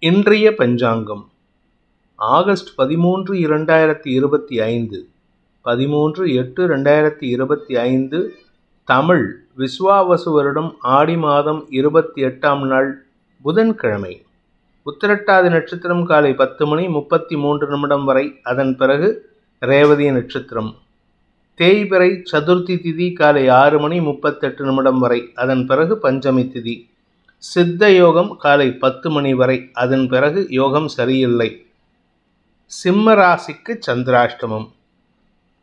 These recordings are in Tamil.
இன்றைய பஞ்சாங்கம் ஆகஸ்ட் 13, 2025 13/8/2025 தமிழ் விஸ்வாவசு வருடம் ஆடி மாதம் 28ஆம் நாள் புதன்கிழமை. உத்திரட்டாதி நட்சத்திரம் காலை 10:33 வரை, அதன் பிறகு ரேவதி நட்சத்திரம். தேய்பிறை சதுர்த்தி திதி காலை 6:38 வரை, அதன் பிறகு பஞ்சமி திதி. சித்த யோகம் காலை 10 மணி வரை, அதன் பிறகு யோகம் சரியில்லை. சிம்ம ராசிக்கு சந்திராஷ்டமம்.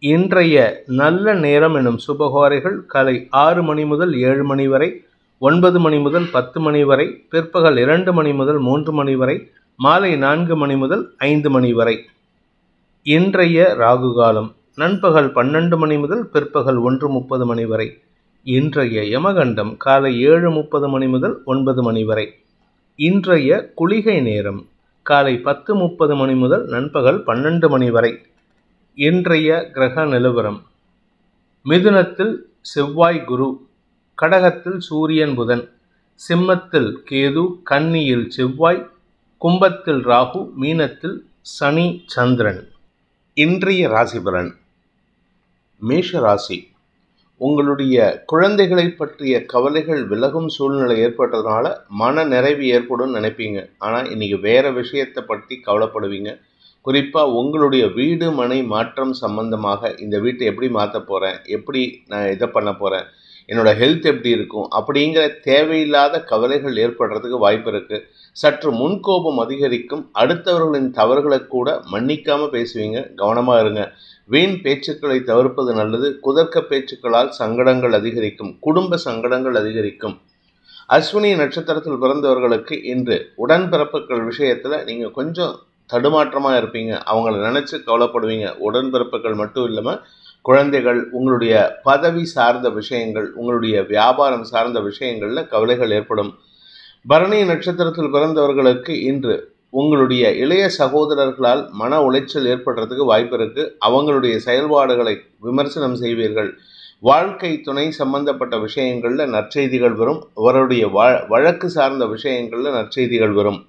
இன்றைய நல்ல நேரம் எனும் சுபகோரைகள் காலை 6 மணி முதல் 7 மணி வரை, 9 மணி முதல் 10 மணி வரை, பிற்பகல் 2 மணி முதல் 3 மணி வரை, மாலை 4 மணி முதல் 5 மணி வரை. இன்றைய ராகு காலம் நண்பகல் 12 மணி முதல் பிற்பகல் 1:30 மணி வரை. இன்றைய யமகண்டம் காலை 7:30 முதல் 9 மணி வரை. இன்றைய குளிகை நேரம் காலை 10:30 முதல் நண்பகல் 12 மணி வரை. இன்றைய கிரக நிலவரம்: மிதுனத்தில் செவ்வாய் குரு, கடகத்தில் சூரியன் புதன், சிம்மத்தில் கேது, கன்னியில் செவ்வாய், கும்பத்தில் ராகு, மீனத்தில் சனி சந்திரன். இன்றைய ராசி பலன்: மேஷ ராசி. உங்களுடைய குழந்தைகளை பற்றிய கவலைகள் விலகும் சூழ்நிலை ஏற்பட்டதுனால மன நிறைவு ஏற்படும் நினைப்பீங்க. ஆனால் இன்றைக்கி வேறு விஷயத்தை பற்றி கவலைப்படுவீங்க. குறிப்பாக உங்களுடைய வீடு மனை மாற்றம் சம்பந்தமாக, இந்த வீட்டை எப்படி மாற்ற போகிறேன், எப்படி நான் இதை பண்ண போகிறேன், என்னோடய ஹெல்த் எப்படி இருக்கும் அப்படிங்கிற தேவையில்லாத கவலைகள் ஏற்படுறதுக்கு வாய்ப்பு இருக்குது. சற்று முன்கோபம் அதிகரிக்கும். அடுத்தவர்களின் தவறுகளை கூட மன்னிக்காமல் பேசுவீங்க. கவனமாக இருங்க. வீண் பேச்சுக்களை தவிர்ப்பது நல்லது. குதர்க்க பேச்சுக்களால் சங்கடங்கள் அதிகரிக்கும். குடும்ப சங்கடங்கள் அதிகரிக்கும். அஸ்வினி நட்சத்திரத்தில் பிறந்தவர்களுக்கு இன்று உடன்பிறப்புகள் விஷயத்தில் நீங்கள் கொஞ்சம் தடுமாற்றமாக இருப்பீங்க. அவங்கள நினச்சி கவலைப்படுவீங்க. உடன்பிறப்புகள் மட்டும் இல்லாமல் குழந்தைகள், உங்களுடைய பதவி சார்ந்த விஷயங்கள், உங்களுடைய வியாபாரம் சார்ந்த விஷயங்களில் கவலைகள் ஏற்படும். பரணி நட்சத்திரத்தில் பிறந்தவர்களுக்கு இன்று உங்களுடைய இளைய சகோதரர்களால் மன உளைச்சல் ஏற்படுறதுக்கு வாய்ப்பு இருக்குது. அவங்களுடைய செயல்பாடுகளை விமர்சனம் செய்வீர்கள். வாழ்க்கை துணை சம்பந்தப்பட்ட விஷயங்களில் நற்செய்திகள் வரும். அவருடைய வழக்கு சார்ந்த விஷயங்களில் நற்செய்திகள் வரும்.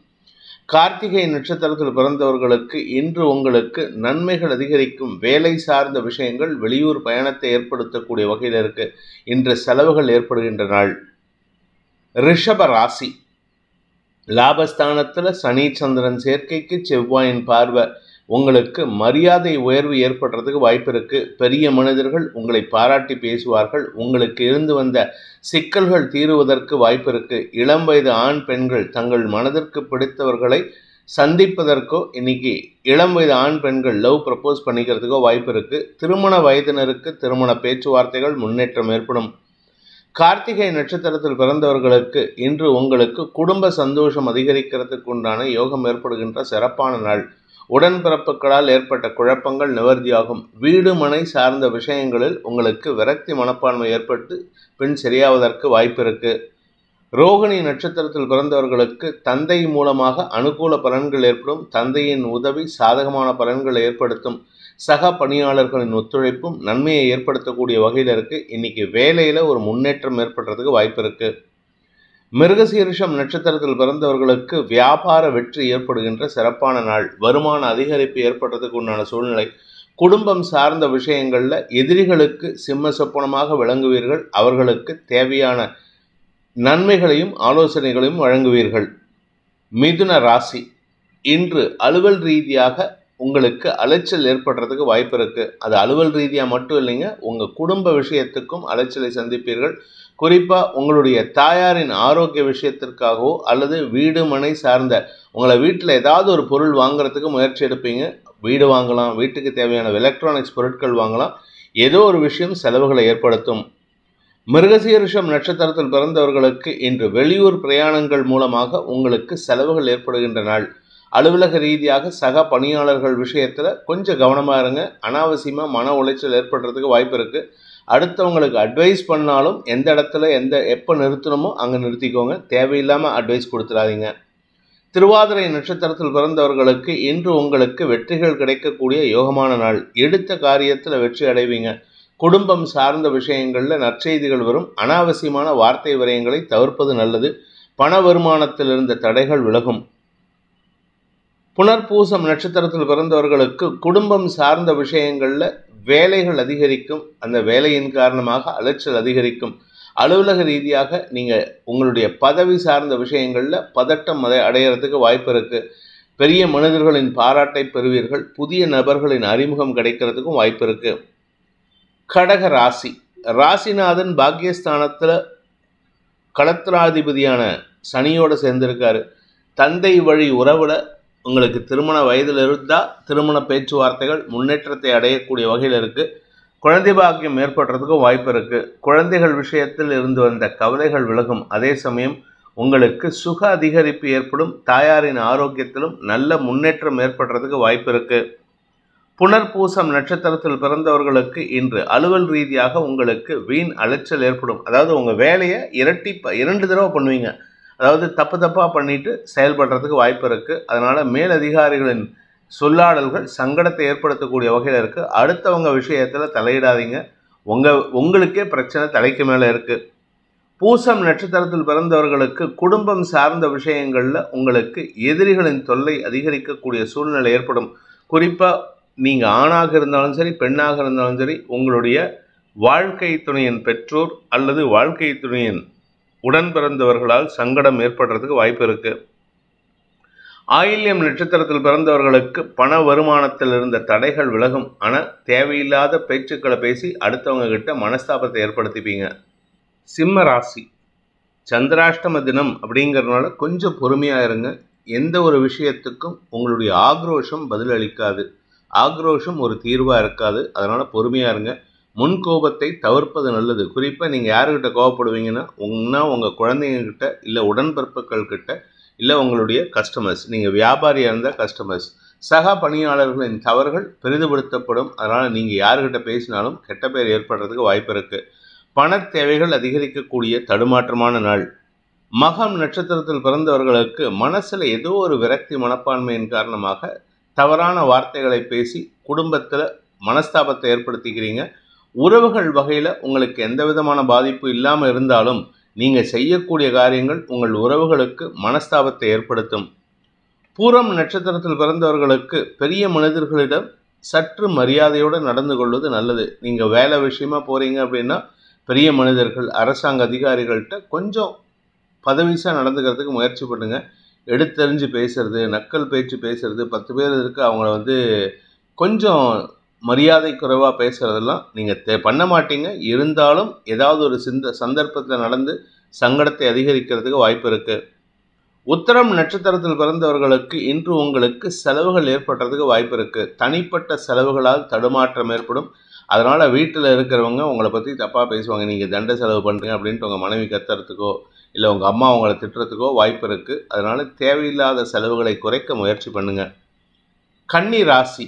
கார்த்திகை நட்சத்திரத்தில் பிறந்தவர்களுக்கு இன்று உங்களுக்கு நன்மைகள் அதிகரிக்கும். வேலை சார்ந்த விஷயங்கள், வெளியூர் பயணத்தை ஏற்படுத்தக்கூடிய வகையில் இருக்கு. இன்று செலவுகள் ஏற்படுகின்ற நாள். ரிஷப ராசி. லாபஸ்தானத்தில் சனி சந்திரன் சேர்க்கைக்கு செவ்வாயின் பார்வை உங்களுக்கு மரியாதை உயர்வு ஏற்படுறதுக்கு வாய்ப்பு இருக்குது. பெரிய மனிதர்கள் உங்களை பாராட்டி பேசுவார்கள். உங்களுக்கு இருந்து வந்த சிக்கல்கள் தீருவதற்கு வாய்ப்பு இருக்குது. இளம் வயது ஆண் பெண்கள் தங்கள் மனதிற்கு பிடித்தவர்களை சந்திப்பதற்கோ, இன்னைக்கு இளம் வயது ஆண் பெண்கள் லவ் ப்ரப்போஸ் பண்ணிக்கிறதுக்கோ வாய்ப்பு இருக்குது. திருமண வயதினருக்கு திருமண பேச்சுவார்த்தைகள் முன்னேற்றம் ஏற்படும். கார்த்திகை நட்சத்திரத்தில் பிறந்தவர்களுக்கு இன்று உங்களுக்கு குடும்ப சந்தோஷம் அதிகரிக்கிறதுக்கு உண்டான யோகம் ஏற்படுகின்ற சிறப்பான நாள். உடன்பிறப்புகளால் ஏற்பட்ட குழப்பங்கள் நிவர்த்தியாகும். வீடு மனை சார்ந்த விஷயங்களில் உங்களுக்கு விரக்தி மனப்பான்மை ஏற்பட்டு பின் சரியாவதற்கு வாய்ப்பு இருக்கு. ரோகிணி நட்சத்திரத்தில் பிறந்தவர்களுக்கு தந்தை மூலமாக அனுகூல பலன்கள் ஏற்படும். தந்தையின் உதவி சாதகமான பலன்களை ஏற்படுத்தும். சக பணியாளர்களின் ஒத்துழைப்பும் நன்மையை ஏற்படுத்தக்கூடிய வகையில் இருக்குது. இன்றைக்கி வேலையில் ஒரு முன்னேற்றம் ஏற்படுறதுக்கு வாய்ப்பு இருக்குது. மிருகசீரிஷம் நட்சத்திரத்தில் பிறந்தவர்களுக்கு வியாபார வெற்றி ஏற்படுகின்ற சிறப்பான நாள். வருமான அதிகரிப்பு ஏற்படுறதுக்கு உண்டான சூழ்நிலை. குடும்பம் சார்ந்த விஷயங்களில் எதிரிகளுக்கு சிம்ம சொப்பனமாக விளங்குவீர்கள். அவர்களுக்கு தேவையான நன்மைகளையும் ஆலோசனைகளையும் வழங்குவீர்கள். மிதுன ராசி. இன்று அலுவல் ரீதியாக உங்களுக்கு அலைச்சல் ஏற்படுறதுக்கு வாய்ப்பு இருக்குது. அது அலுவல் ரீதியாக மட்டும் இல்லைங்க, உங்கள் குடும்ப விஷயத்துக்கும் அலைச்சலை சந்திப்பீர்கள். குறிப்பாக உங்களுடைய தாயாரின் ஆரோக்கிய விஷயத்திற்காகவோ அல்லது வீடு மனை சார்ந்த உங்களை வீட்டில் ஏதாவது ஒரு பொருள் வாங்குறதுக்கு முயற்சி எடுப்பீங்க. வீடு வாங்கலாம், வீட்டுக்கு தேவையான எலக்ட்ரானிக்ஸ் பொருட்கள் வாங்கலாம். ஏதோ ஒரு விஷயம் செலவுகளை ஏற்படுத்தும். மிருகசீரிஷம் நட்சத்திரத்தில் பிறந்தவர்களுக்கு இன்று வெளியூர் பிரயாணங்கள் மூலமாக உங்களுக்கு செலவுகள் ஏற்படுகின்ற நாள். அலுவலக ரீதியாக சக பணியாளர்கள் விஷயத்தில் கொஞ்சம் கவனமாக இருங்க. அனாவசியமாக மன உளைச்சல் ஏற்படுறதுக்கு வாய்ப்பு இருக்குது. அடுத்தவங்களுக்கு அட்வைஸ் பண்ணாலும் எந்த இடத்துல எப்போ நிறுத்தணுமோ அங்கே நிறுத்திக்கோங்க. தேவையில்லாமல் அட்வைஸ் கொடுத்துடாதீங்க. திருவாதிரை நட்சத்திரத்தில் பிறந்தவர்களுக்கு இன்று உங்களுக்கு வெற்றிகள் கிடைக்கக்கூடிய யோகமான நாள். எடுத்த காரியத்தில் வெற்றி அடைவீங்க. குடும்பம் சார்ந்த விஷயங்களில் நற்செய்திகள் வரும். அனாவசியமான வார்த்தை விரயங்களை தவிர்ப்பது நல்லது. பண வருமானத்தில் இருந்த தடைகள் விலகும். புனர்பூசம் நட்சத்திரத்தில் பிறந்தவர்களுக்கு குடும்பம் சார்ந்த விஷயங்கள்ல வேலைகள் அதிகரிக்கும். அந்த வேலையின் காரணமாக அலைச்சல் அதிகரிக்கும். அலுவலக ரீதியாக நீங்க உங்களுடைய பதவி சார்ந்த விஷயங்கள்ல பதட்டம் அடையிறதுக்கு வாய்ப்பு இருக்கு. பெரிய மனிதர்களின் பாராட்டை பெறுவீர்கள். புதிய நபர்களின் அறிமுகம் கிடைக்கிறதுக்கும் வாய்ப்பு இருக்கு. கடக ராசி. ராசிநாதன் பாக்கியஸ்தானத்துல களத்திராதிபதியான சனியோட சேர்ந்திருக்காரு. தந்தை வழி உறவுல உங்களுக்கு திருமண வயதில் இருந்தால் திருமண பேச்சுவார்த்தைகள் முன்னேற்றத்தை அடையக்கூடிய வகையில் இருக்கு. குழந்தை பாக்கியம் ஏற்படுறதுக்கும் வாய்ப்பு இருக்கு. குழந்தைகள் விஷயத்தில் இருந்து வந்த கவலைகள் விலகும். அதே சமயம் உங்களுக்கு சுக அதிகரிப்பு ஏற்படும். தாயாரின் ஆரோக்கியத்திலும் நல்ல முன்னேற்றம் ஏற்படுறதுக்கு வாய்ப்பு இருக்கு. புனர்பூசம் நட்சத்திரத்தில் பிறந்தவர்களுக்கு இன்று அலுவல் ரீதியாக உங்களுக்கு வீண் அலைச்சல் ஏற்படும். அதாவது உங்க வேலையை 2 தடவை பண்ணுவீங்க. அதாவது தப்பாக பண்ணிட்டு செயல்படுறதுக்கு வாய்ப்பு இருக்கு. அதனால மேலதிகாரிகளின் சொல்லாடல்கள் சங்கடத்தை ஏற்படுத்தக்கூடிய வகையில் இருக்கு. அடுத்தவங்க விஷயத்துல தலையிடாதீங்க. உங்களுக்கே பிரச்சனை தலைக்கு மேல இருக்கு. பூசம் நட்சத்திரத்தில் பிறந்தவர்களுக்கு குடும்பம் சார்ந்த விஷயங்கள்ல உங்களுக்கு எதிரிகளின் தொல்லை அதிகரிக்கக்கூடிய சூழ்நிலை ஏற்படும். குறிப்பா நீங்க ஆணாக இருந்தாலும் சரி, பெண்ணாக இருந்தாலும் சரி, உங்களுடைய வாழ்க்கை துணையின் பெற்றோர் அல்லது வாழ்க்கை துணையின் உடன் பிறந்தவர்களால் சங்கடம் ஏற்படுறதுக்கு வாய்ப்பு இருக்கு. ஆயில்யம் நட்சத்திரத்தில் பிறந்தவர்களுக்கு பண வருமானத்தில் இருந்த தடைகள் விலகும். ஆனால் தேவையில்லாத பேச்சுக்களை பேசி அடுத்தவங்க கிட்ட மனஸ்தாபத்தை ஏற்படுத்திப்பீங்க. சிம்ம ராசி. சந்திராஷ்டம தினம் அப்படிங்கிறதுனால கொஞ்சம் பொறுமையாக இருங்க. எந்த ஒரு விஷயத்துக்கும் உங்களுடைய ஆக்ரோஷம் பதிலளிக்காது. ஆக்ரோஷம் ஒரு தீர்வாக இருக்காது. அதனால் பொறுமையாக இருங்க. முன்கோபத்தை தவிர்ப்பது நல்லது. குறிப்பாக நீங்கள் யாருக்கிட்ட கோபப்படுவீங்கன்னா உங்கள் குழந்தைங்கக்கிட்ட, இல்லை உடன்பிறப்புகள் கிட்ட, இல்லை உங்களுடைய கஸ்டமர்ஸ். நீங்கள் வியாபாரியாக இருந்தால் கஸ்டமர்ஸ், சக பணியாளர்களின் தவறுகள் பெரிதுபடுத்தப்படும். அதனால் நீங்கள் யாருக்கிட்ட பேசினாலும் கெட்ட பெயர் ஏற்படுறதுக்கு வாய்ப்பு இருக்குது. பண தேவைகள் அதிகரிக்கக்கூடிய தடுமாற்றமான நாள். மகம் நட்சத்திரத்தில் பிறந்தவர்களுக்கு மனசில் ஏதோ ஒரு விரக்தி மனப்பான்மையின் காரணமாக தவறான வார்த்தைகளை பேசி குடும்பத்தில் மனஸ்தாபத்தை ஏற்படுத்திக்கிறீங்க. உறவுகள் வகையில் உங்களுக்கு எந்த விதமான பாதிப்பு இல்லாமல் இருந்தாலும் நீங்கள் செய்யக்கூடிய காரியங்கள் உங்கள் உறவுகளுக்கு மனஸ்தாபத்தை ஏற்படுத்தும். பூரம் நட்சத்திரத்தில் பிறந்தவர்களுக்கு பெரிய மனிதர்களிடம் சற்று மரியாதையோடு நடந்து கொள்வது நல்லது. நீங்கள் வேலை விஷயமா போகிறீங்க அப்படின்னா பெரிய மனிதர்கள், அரசாங்க அதிகாரிகள்கிட்ட கொஞ்சம் பதவிசாக நடந்துக்கிறதுக்கு முயற்சி பண்ணுங்க. எடுத்தறிஞ்சு பேசுறது, நக்கல் பேச்சு பேசுறது, 10 பேர் இருக்கு அவங்கள கொஞ்சம் மரியாதை குறைவாக பேசுகிறதெல்லாம் நீங்கள் பண்ண மாட்டீங்க. இருந்தாலும் ஏதாவது ஒரு சந்தர்ப்பத்தில் நடந்து சங்கடத்தை அதிகரிக்கிறதுக்கு வாய்ப்பு இருக்குது. உத்திரம் நட்சத்திரத்தில் பிறந்தவர்களுக்கு இன்று உங்களுக்கு செலவுகள் ஏற்படுறதுக்கு வாய்ப்பு இருக்குது. தனிப்பட்ட செலவுகளால் தடுமாற்றம் ஏற்படும். அதனால் வீட்டில் இருக்கிறவங்க உங்களை பற்றி தப்பாக பேசுவாங்க. நீங்கள் தண்ட செலவு பண்ணுறீங்க அப்படின்ட்டு உங்கள் மனைவி கத்துறதுக்கோ இல்லை உங்கள் அம்மா உங்களை திட்டுறதுக்கோ வாய்ப்பு இருக்குது. அதனால் தேவையில்லாத செலவுகளை குறைக்க முயற்சி பண்ணுங்கள். கன்னி ராசி.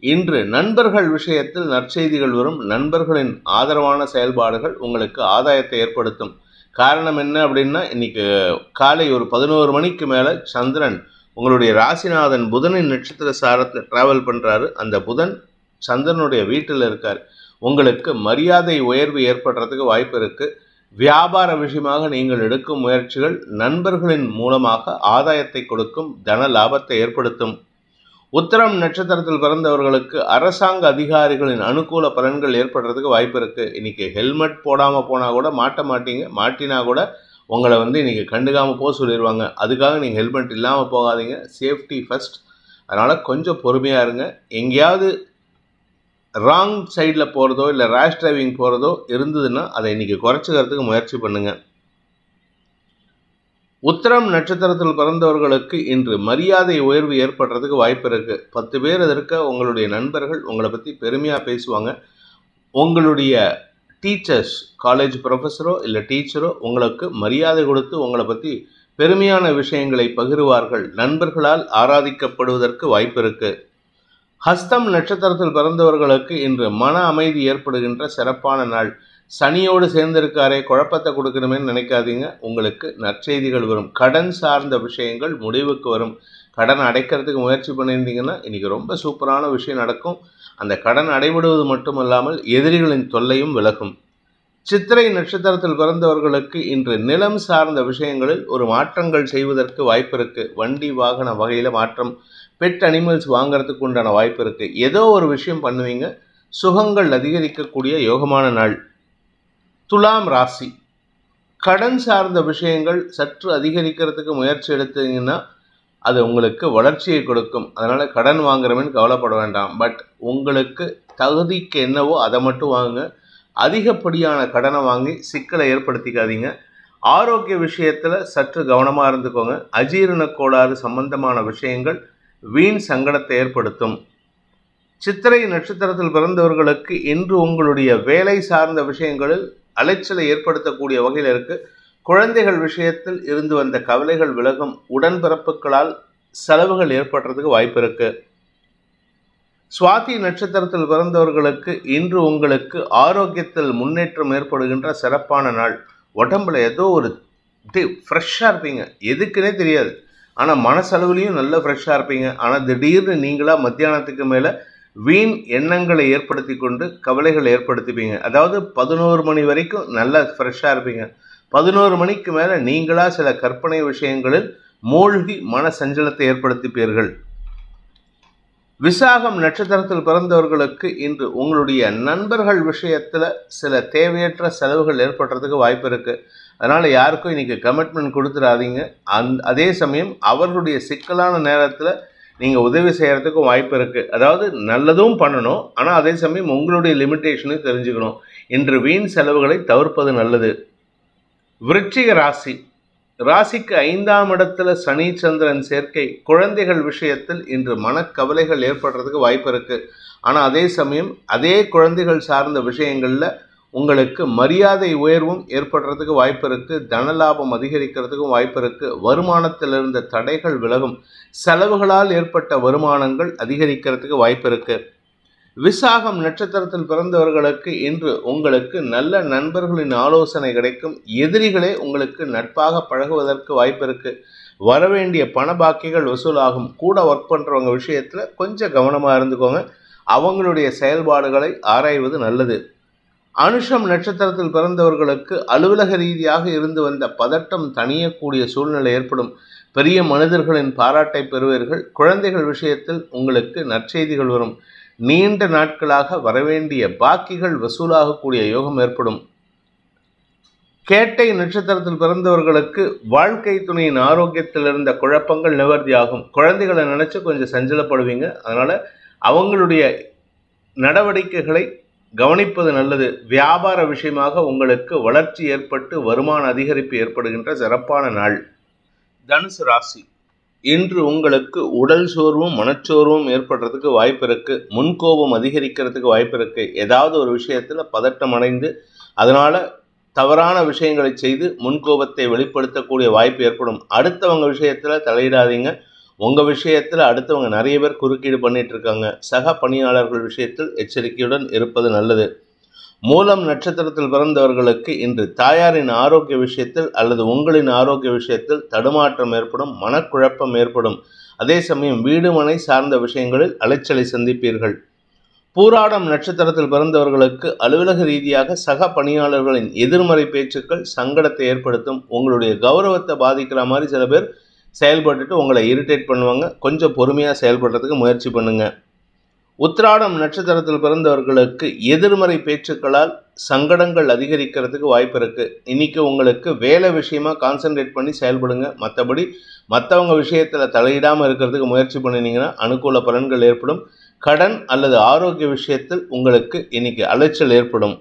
இன்று நண்பர்கள் விஷயத்தில் நற்செய்திகள் வரும். நண்பர்களின் ஆதரவான செயல்பாடுகள் உங்களுக்கு ஆதாயத்தை ஏற்படுத்தும். காரணம் என்ன அப்படின்னா, இன்னைக்கு காலை ஒரு 11 மணிக்கு மேலே சந்திரன் உங்களுடைய ராசிநாதன் புதனின் நட்சத்திர சாரத்தில் டிராவல் பண்ணுறாரு. அந்த புதன் சந்திரனுடைய வீட்டில் இருக்கார். உங்களுக்கு மரியாதை உயர்வு ஏற்படுறதுக்கு வாய்ப்பு இருக்குது. வியாபார விஷயமாக நீங்கள் எடுக்கும் முயற்சிகள் நண்பர்களின் மூலமாக ஆதாயத்தை கொடுக்கும், தன லாபத்தை ஏற்படுத்தும். உத்திரம் நட்சத்திரத்தில் பிறந்தவர்களுக்கு அரசாங்க அதிகாரிகளின் அனுகூல பலன்கள் ஏற்படுறதுக்கு வாய்ப்பு இருக்குது. இன்றைக்கி ஹெல்மெட் போடாமல் போனால் கூட மாட்ட மாட்டீங்க. மாட்டினா கூட உங்களை இன்றைக்கி கண்டுக்காமல் போக சொல்லிடுவாங்க. அதுக்காக நீங்கள் ஹெல்மெட் இல்லாமல் போகாதீங்க. Safety first. அதனால் கொஞ்சம் பொறுமையாக இருங்க. எங்கேயாவது ராங் சைடில் போகிறதோ இல்லை ரேஷ் டிரைவிங் போகிறதோ இருந்ததுன்னா அதை இன்றைக்கி குறைச்சிக்கிறதுக்கு முயற்சி பண்ணுங்கள். உத்திரம் நட்சத்திரத்தில் பிறந்தவர்களுக்கு இன்று மரியாதை உயர்வு ஏற்படுறதுக்கு வாய்ப்பு இருக்குது. 10 பேர் இருக்க உங்களுடைய நண்பர்கள் உங்களை பற்றி பெருமையாக பேசுவாங்க. உங்களுடைய டீச்சர்ஸ், காலேஜ் ப்ரொஃபஸரோ இல்லை டீச்சரோ உங்களுக்கு மரியாதை கொடுத்து உங்களை பற்றி பெருமையான விஷயங்களை பகிர்வார்கள். நண்பர்களால் ஆராதிக்கப்படுவதற்கு வாய்ப்பு இருக்குது. ஹஸ்தம் நட்சத்திரத்தில் பிறந்தவர்களுக்கு இன்று மன அமைதி ஏற்படுகின்ற சிறப்பான நாள். சனியோடு சேர்ந்திருக்காரே, குழப்பத்தை கொடுக்கணுமே நினைக்காதீங்க. உங்களுக்கு நற்செய்திகள் வரும். கடன் சார்ந்த விஷயங்கள் முடிவுக்கு வரும். கடன் அடைக்கிறதுக்கு முயற்சி பண்ணியிருந்தீங்கன்னா இன்றைக்கி ரொம்ப சூப்பரான விஷயம் நடக்கும். அந்த கடன் அடைபடுவது மட்டுமல்லாமல் எதிரிகளின் தொல்லையும் விலகும். சித்திரை நட்சத்திரத்தில் பிறந்தவர்களுக்கு இன்று நிலம் சார்ந்த விஷயங்களில் ஒரு மாற்றங்கள் செய்வதற்கு வாய்ப்பு இருக்குது. வண்டி வாகன வகையில் மாற்றம், பெட் அனிமல்ஸ் வாங்குறதுக்கு உண்டான வாய்ப்பு இருக்குது. ஏதோ ஒரு விஷயம் பண்ணுவீங்க. சுகங்கள் அதிகரிக்கக்கூடிய யோகமான நாள். துலாம் ராசி, கடன் சார்ந்த விஷயங்கள் சற்று அதிகரிக்கிறதுக்கு முயற்சி எடுத்தீங்கன்னா அது உங்களுக்கு வளர்ச்சியை கொடுக்கும். அதனால் கடன் வாங்குறவன் கவலைப்பட வேண்டாம். பட் உங்களுக்கு தகுதிக்கு என்னவோ அதை மட்டும் வாங்குங்க. அதிகப்படியான கடனை வாங்கி சிக்கலை ஏற்படுத்திக்காதீங்க. ஆரோக்கிய விஷயத்தில் சற்று கவனமாக இருந்துக்கோங்க. அஜீரண கோளாறு சம்பந்தமான விஷயங்கள் வீண் சங்கடத்தை ஏற்படுத்தும். சித்திரை நட்சத்திரத்தில் பிறந்தவர்களுக்கு இன்று உங்களுடைய வேலை சார்ந்த விஷயங்களில் அலைச்சலை ஏற்படுத்தக்கூடிய வகையில் இருக்கு. குழந்தைகள் விஷயத்தில் இருந்து வந்த கவலைகள் விலகும். உடன்பிறப்புகளால் செலவுகள் ஏற்படுறதுக்கு வாய்ப்பு இருக்கு. சுவாதி நட்சத்திரத்தில் பிறந்தவர்களுக்கு இன்று உங்களுக்கு ஆரோக்கியத்தில் முன்னேற்றம் ஏற்படுகின்ற சிறப்பான நாள். உடம்புல ஏதோ ஒரு ஃப்ரெஷ்ஷாக இருப்பீங்க, எதுக்குன்னே தெரியாது. ஆனால் மனசளவுலையும் நல்ல ஃப்ரெஷ்ஷாக இருப்பீங்க. ஆனால் திடீர்னு நீங்களாக மத்தியானத்துக்கு மேலே வீண் எண்ணங்களை ஏற்படுத்தி கொண்டு கவலைகள் ஏற்படுத்திப்பீங்க. அதாவது 11 மணி வரைக்கும் நல்லா ஃப்ரெஷ்ஷாக இருப்பீங்க. 11 மணிக்கு மேலே நீங்களாக சில கற்பனை விஷயங்களில் மூழ்கி மன சஞ்சலத்தை ஏற்படுத்திப்பீர்கள். விசாகம் நட்சத்திரத்தில் பிறந்தவர்களுக்கு இன்று உங்களுடைய நண்பர்கள் விஷயத்தில் சில தேவையற்ற செலவுகள் ஏற்படுறதுக்கு வாய்ப்பு இருக்குது. அதனால் யாருக்கும் இன்றைக்கி கமிட்மெண்ட் கொடுத்துடாதீங்க. அதே சமயம் அவர்களுடைய சிக்கலான நேரத்தில் நீங்கள் உதவி செய்கிறதுக்கும் வாய்ப்பு இருக்குது. அதாவது நல்லதும் பண்ணணும், ஆனால் அதே சமயம் உங்களுடைய லிமிட்டேஷனையும் தெரிஞ்சுக்கணும். இன்று வீண் செலவுகளை தவிர்ப்பது நல்லது. விருச்சிக ராசி, ராசிக்கு 5ஆம் இடத்துல சனி சந்திரன் சேர்க்கை. குழந்தைகள் விஷயத்தில் இன்று மனக்கவலைகள் ஏற்படுறதுக்கு வாய்ப்பு இருக்குது. ஆனால் அதே சமயம் அதே குழந்தைகள் சார்ந்த விஷயங்களில் உங்களுக்கு மரியாதை உயர்வும் ஏற்படுறதுக்கு வாய்ப்பு இருக்குது. தனலாபம் அதிகரிக்கிறதுக்கும் வாய்ப்பு இருக்குது. வருமானத்தில் இருந்த தடைகள் விலகும். செலவுகளால் ஏற்பட்ட வருமானங்கள் அதிகரிக்கிறதுக்கு வாய்ப்பு இருக்குது. விசாகம் நட்சத்திரத்தில் பிறந்தவர்களுக்கு இன்று உங்களுக்கு நல்ல நண்பர்களின் ஆலோசனை கிடைக்கும். எதிரிகளே உங்களுக்கு நட்பாக பழகுவதற்கு வாய்ப்பு இருக்குது. வரவேண்டிய பண பாக்கிகள் வசூலாகும். கூட ஒர்க் பண்ணுறவங்க விஷயத்தில் கொஞ்சம் கவனமாக இருந்துக்கோங்க. அவங்களுடைய செயல்பாடுகளை ஆராய்வது நல்லது. அனுஷம் நட்சத்திரத்தில் பிறந்தவர்களுக்கு அலுவலக ரீதியாக இருந்து வந்த பதட்டம் தணியக்கூடிய சூழ்நிலை ஏற்படும். பெரிய மனிதர்களின் பாராட்டை பெறுவீர்கள். குழந்தைகள் விஷயத்தில் உங்களுக்கு நற்செய்திகள் வரும். நீண்ட நாட்களாக வரவேண்டிய பாக்கிகள் வசூலாகக்கூடிய யோகம் ஏற்படும். கேட்டை நட்சத்திரத்தில் பிறந்தவர்களுக்கு வாழ்க்கை துணையின் ஆரோக்கியத்தில் இருந்த குழப்பங்கள் நிவர்த்தியாகும். குழந்தைகளை நினைச்சு கொஞ்சம் சஞ்சலப்படுவீங்க. அதனால அவங்களுடைய நடவடிக்கைகளை கவனிப்பது நல்லது. வியாபார விஷயமாக உங்களுக்கு வளர்ச்சி ஏற்பட்டு வருமான அதிகரிப்பு ஏற்படுகின்ற சிறப்பான நாள். தனுசு ராசி, இன்று உங்களுக்கு உடல் சோர்வும் மனச்சோர்வும் ஏற்படுறதுக்கு வாய்ப்பு இருக்குது. முன்கோபம் அதிகரிக்கிறதுக்கு வாய்ப்பு இருக்குது. ஏதாவது ஒரு விஷயத்தில் பதட்டம் அடைந்து அதனால் தவறான விஷயங்களை செய்து முன்கோபத்தை வெளிப்படுத்தக்கூடிய வாய்ப்பு ஏற்படும். அடுத்தவங்க விஷயத்தில் தலையிடாதீங்க. உங்கள் விஷயத்தில் அடுத்தவங்க நிறைய பேர் குறுக்கீடு பண்ணிட்டு இருக்காங்க. சக பணியாளர்கள் விஷயத்தில் எச்சரிக்கையுடன் இருப்பது நல்லது. மூலம் நட்சத்திரத்தில் பிறந்தவர்களுக்கு இன்று தாயாரின் ஆரோக்கிய விஷயத்தில் அல்லது உங்களின் ஆரோக்கிய விஷயத்தில் தடுமாற்றம் ஏற்படும். மனக்குழப்பம் ஏற்படும். அதே சமயம் வீடு மனை சார்ந்த விஷயங்களில் அலைச்சலை சந்திப்பீர்கள். பூராடம் நட்சத்திரத்தில் பிறந்தவர்களுக்கு அலுவலக ரீதியாக சக பணியாளர்களின் எதிர்மறை பேச்சுக்கள் சங்கடத்தை ஏற்படுத்தும். உங்களுடைய கௌரவத்தை பாதிக்கிற மாதிரி சில பேர் செயல்பட்டுட்டு உங்களை இரிட்டேட் பண்ணுவாங்க. கொஞ்சம் பொறுமையாக செயல்படுறதுக்கு முயற்சி பண்ணுங்க. உத்திராடம் நட்சத்திரத்தில் பிறந்தவர்களுக்கு எதிர்மறை பேச்சுக்களால் சங்கடங்கள் அதிகரிக்கிறதுக்கு வாய்ப்பு இருக்குது. இன்றைக்கி உங்களுக்கு வேலை விஷயமாக கான்சன்ட்ரேட் பண்ணி செயல்படுங்க. மற்றபடி மற்றவங்க விஷயத்தில் தலையிடாமல் இருக்கிறதுக்கு முயற்சி பண்ணினீங்கன்னா அனுகூல பலன்கள் ஏற்படும். கடன் அல்லது ஆரோக்கிய விஷயத்தில் உங்களுக்கு இன்றைக்கி அலைச்சல் ஏற்படும்.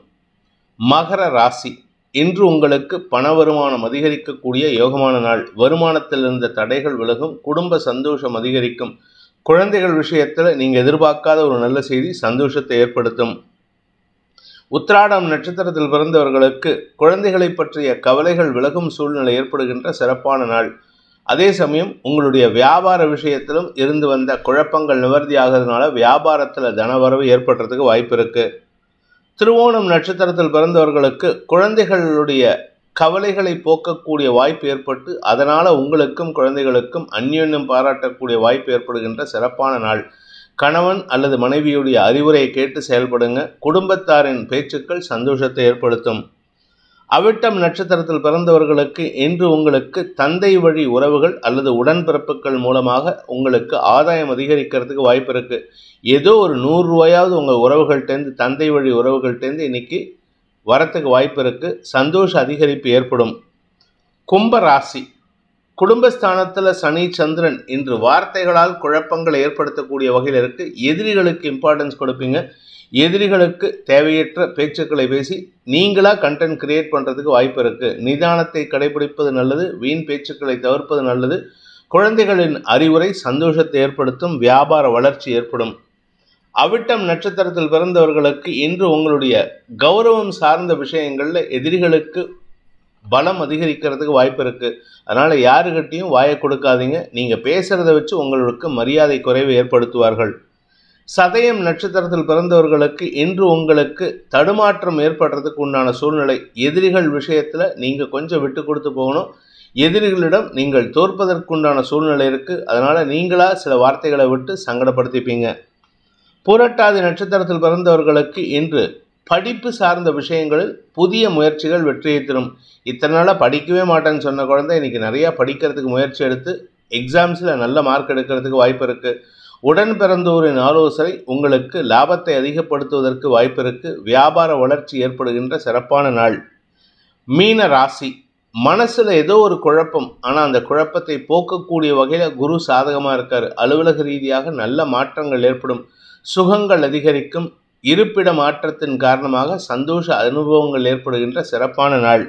மகர ராசி, இன்று உங்களுக்கு பண வருமானம் அதிகரிக்கக்கூடிய யோகமான நாள். வருமானத்தில் இருந்த தடைகள் விலகும். குடும்ப சந்தோஷம் அதிகரிக்கும். குழந்தைகள் விஷயத்தில் நீங்கள் எதிர்பார்க்காத ஒரு நல்ல செய்தி சந்தோஷத்தை ஏற்படுத்தும். உத்திராடம் நட்சத்திரத்தில் பிறந்தவர்களுக்கு குழந்தைகளை பற்றிய கவலைகள் விலகும் சூழ்நிலை ஏற்படுகின்ற சிறப்பான நாள். அதே சமயம் உங்களுடைய வியாபார விஷயத்திலும் இருந்து வந்த குழப்பங்கள் நிவர்த்தி ஆகிறதுனால வியாபாரத்தில் தனவரவு ஏற்படுறதுக்கு வாய்ப்பு இருக்குது. திருவோணம் நட்சத்திரத்தில் பிறந்தவர்களுக்கு குழந்தைகளுடைய கவலைகளை போக்கக்கூடிய வாய்ப்பு ஏற்பட்டு அதனால் உங்களுக்கும் குழந்தைகளுக்கும் அந்யோன்யம் பாராட்டக்கூடிய வாய்ப்பு ஏற்படுகின்ற சிறப்பான நாள். கணவன் அல்லது மனைவியுடைய அறிவுரையை கேட்டு செயல்படுங்க. குடும்பத்தாரின் பேச்சுக்கள் சந்தோஷத்தை ஏற்படுத்தும். அவிட்டம் நட்சத்திரத்தில் பிறந்தவர்களுக்கு இன்று உங்களுக்கு தந்தை வழி உறவுகள் அல்லது உடன்பிறப்புகள் மூலமாக உங்களுக்கு ஆதாயம் அதிகரிக்கிறதுக்கு வாய்ப்பு இருக்கு. ஏதோ ஒரு 100 ரூபாயாவது உங்கள் உறவுகள்கிட்டேருந்து, தந்தை வழி உறவுகள்கிட்டேருந்து இன்னைக்கு வரத்துக்கு வாய்ப்பு இருக்கு. சந்தோஷ அதிகரிப்பு ஏற்படும். கும்ப ராசி, குடும்பஸ்தானத்தில் சனி சந்திரன் இன்று வார்த்தைகளால் குழப்பங்களை ஏற்படுத்தக்கூடிய வகையில் இருக்கு. எதிரிகளுக்கு இம்பார்ட்டன்ஸ் கொடுப்பீங்க. எதிரிகளுக்கு தேவையற்ற பேச்சுக்களை பேசி நீங்களா கண்டென்ட் கிரியேட் பண்ணுறதுக்கு வாய்ப்பு இருக்குது. நிதானத்தை கடைபிடிப்பது நல்லது. வீண் பேச்சுக்களை தவிர்ப்பது நல்லது. குழந்தைகளின் அறிவுரை சந்தோஷத்தை ஏற்படுத்தும். வியாபார வளர்ச்சி ஏற்படும். அவிட்டம் நட்சத்திரத்தில் பிறந்தவர்களுக்கு இன்று உங்களுடைய கௌரவம் சார்ந்த விஷயங்களில் எதிரிகளுக்கு பலம் அதிகரிக்கிறதுக்கு வாய்ப்பு இருக்குது. அதனால் யாருக்கிட்டையும் வாயை கொடுக்காதீங்க. நீங்கள் பேசுகிறத வச்சு உங்களுக்கு மரியாதை குறைவை ஏற்படுத்துவார்கள். சதயம் நட்சத்திரத்தில் பிறந்தவர்களுக்கு இன்று உங்களுக்கு தடுமாற்றம் ஏற்படுறதுக்கு உண்டான சூழ்நிலை. எதிரிகள் விஷயத்தில் நீங்கள் கொஞ்சம் விட்டு கொடுத்து போகணும். எதிரிகளிடம் நீங்கள் தோற்பதற்குண்டான சூழ்நிலை இருக்குது. அதனால் நீங்களாக சில வார்த்தைகளை விட்டு சங்கடப்படுத்திப்பீங்க. புரட்டாதி நட்சத்திரத்தில் பிறந்தவர்களுக்கு இன்று படிப்பு சார்ந்த விஷயங்களில் புதிய முயற்சிகள் வெற்றியை தரும். இத்தனை நாளாக படிக்கவே மாட்டேன்னு சொன்ன குழந்தை இன்றைக்கி நிறையா படிக்கிறதுக்கு முயற்சி எடுத்து எக்ஸாம்ஸில் நல்ல மார்க் எடுக்கிறதுக்கு வாய்ப்பு இருக்குது. உடன் பிறந்தோரின் ஆலோசனை உங்களுக்கு லாபத்தை அதிகப்படுத்துவதற்கு வாய்ப்பு இருக்குது. வியாபார வளர்ச்சி ஏற்படுகின்ற சிறப்பான நாள். மீன ராசி, மனசில் ஏதோ ஒரு குழப்பம், ஆனால் அந்த குழப்பத்தை போக்கக்கூடிய வகையில் குரு சாதகமாக இருக்கார். அலுவலக ரீதியாக நல்ல மாற்றங்கள் ஏற்படும். சுகங்கள் அதிகரிக்கும். இருப்பிட மாற்றத்தின் காரணமாக சந்தோஷ அனுபவங்கள் ஏற்படுகின்ற சிறப்பான நாள்.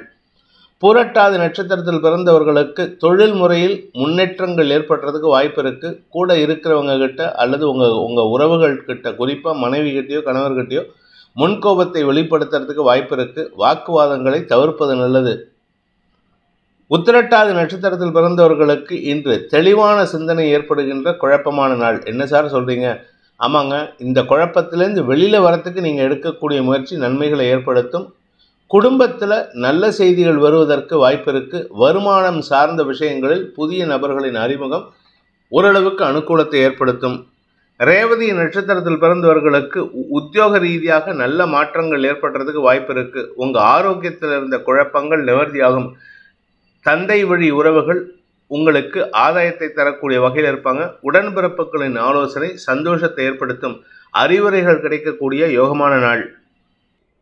பூரட்டாதி நட்சத்திரத்தில் பிறந்தவர்களுக்கு தொழில் முறையில் முன்னேற்றங்கள் ஏற்படுறதுக்கு வாய்ப்பு இருக்குது. கூட இருக்கிறவங்க கிட்ட அல்லது உங்கள் உறவுகள்கிட்ட, குறிப்பாக மனைவி கிட்டேயோ கணவர்கிட்டையோ முன்கோபத்தை வெளிப்படுத்துறதுக்கு வாய்ப்பு இருக்குது. வாக்குவாதங்களை தவிர்ப்பது நல்லது. உத்திரட்டாதி நட்சத்திரத்தில் பிறந்தவர்களுக்கு இன்று தெளிவான சிந்தனை ஏற்படுகின்ற குழப்பமான நாள். என்ன சார் சொல்கிறீங்க? ஆமாங்க, இந்த குழப்பத்திலேருந்து வெளியில் வரத்துக்கு நீங்கள் எடுக்கக்கூடிய முயற்சி நன்மைகளை ஏற்படுத்தும். குடும்பத்தில் நல்ல செய்திகள் வருவதற்கு வாய்ப்பு இருக்குது. வருமானம் சார்ந்த விஷயங்களில் புதிய நபர்களின் அறிமுகம் ஓரளவுக்கு அனுகூலத்தை ஏற்படுத்தும். ரேவதி நட்சத்திரத்தில் பிறந்தவர்களுக்கு உத்தியோக ரீதியாக நல்ல மாற்றங்கள் ஏற்படுறதுக்கு வாய்ப்பு இருக்குது. உங்கள் ஆரோக்கியத்தில் இருந்த குழப்பங்கள் நிவர்த்தியாகும். தந்தை வழி உறவுகள் உங்களுக்கு ஆதாயத்தை தரக்கூடிய வகையில் இருப்பாங்க. உடன்பிறப்புகளின் ஆலோசனை சந்தோஷத்தை ஏற்படுத்தும். அறிவுரைகள் கிடைக்கக்கூடிய யோகமான நாள்.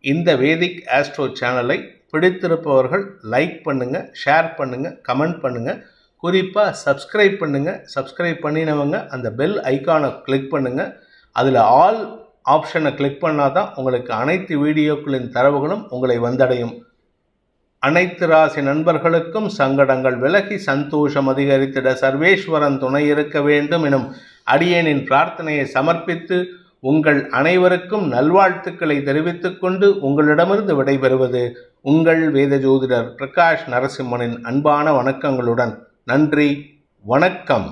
இந்த வேதிக் ஆஸ்ட்ரோ சேனலை பிடித்திருப்பவர்கள் லைக் பண்ணுங்கள், ஷேர் பண்ணுங்கள், கமெண்ட் பண்ணுங்கள். குறிப்பாக சப்ஸ்கிரைப் பண்ணுங்கள். சப்ஸ்கிரைப் பண்ணினவங்க அந்த பெல் ஐக்கானை கிளிக் பண்ணுங்கள். அதில் ஆல் ஆப்ஷனை கிளிக் பண்ணால் தான் உங்களுக்கு அனைத்து வீடியோக்களின் தரவுகளும் உங்களை வந்தடையும். அனைத்து ராசி நண்பர்களுக்கும் சங்கடங்கள் விலகி சந்தோஷம் அதிகரித்திட சர்வேஸ்வரன் துணை இருக்க வேண்டும் எனும் அடியேனின் பிரார்த்தனையை சமர்ப்பித்து உங்கள் அனைவருக்கும் நல்வாழ்த்துக்களை தெரிவித்துக் கொண்டு உங்களிடமிருந்து விடைபெறுவது உங்கள் வேத ஜோதிடர் பிரகாஷ் நரசிம்மனின் அன்பான வணக்கங்களுடன். நன்றி, வணக்கம்.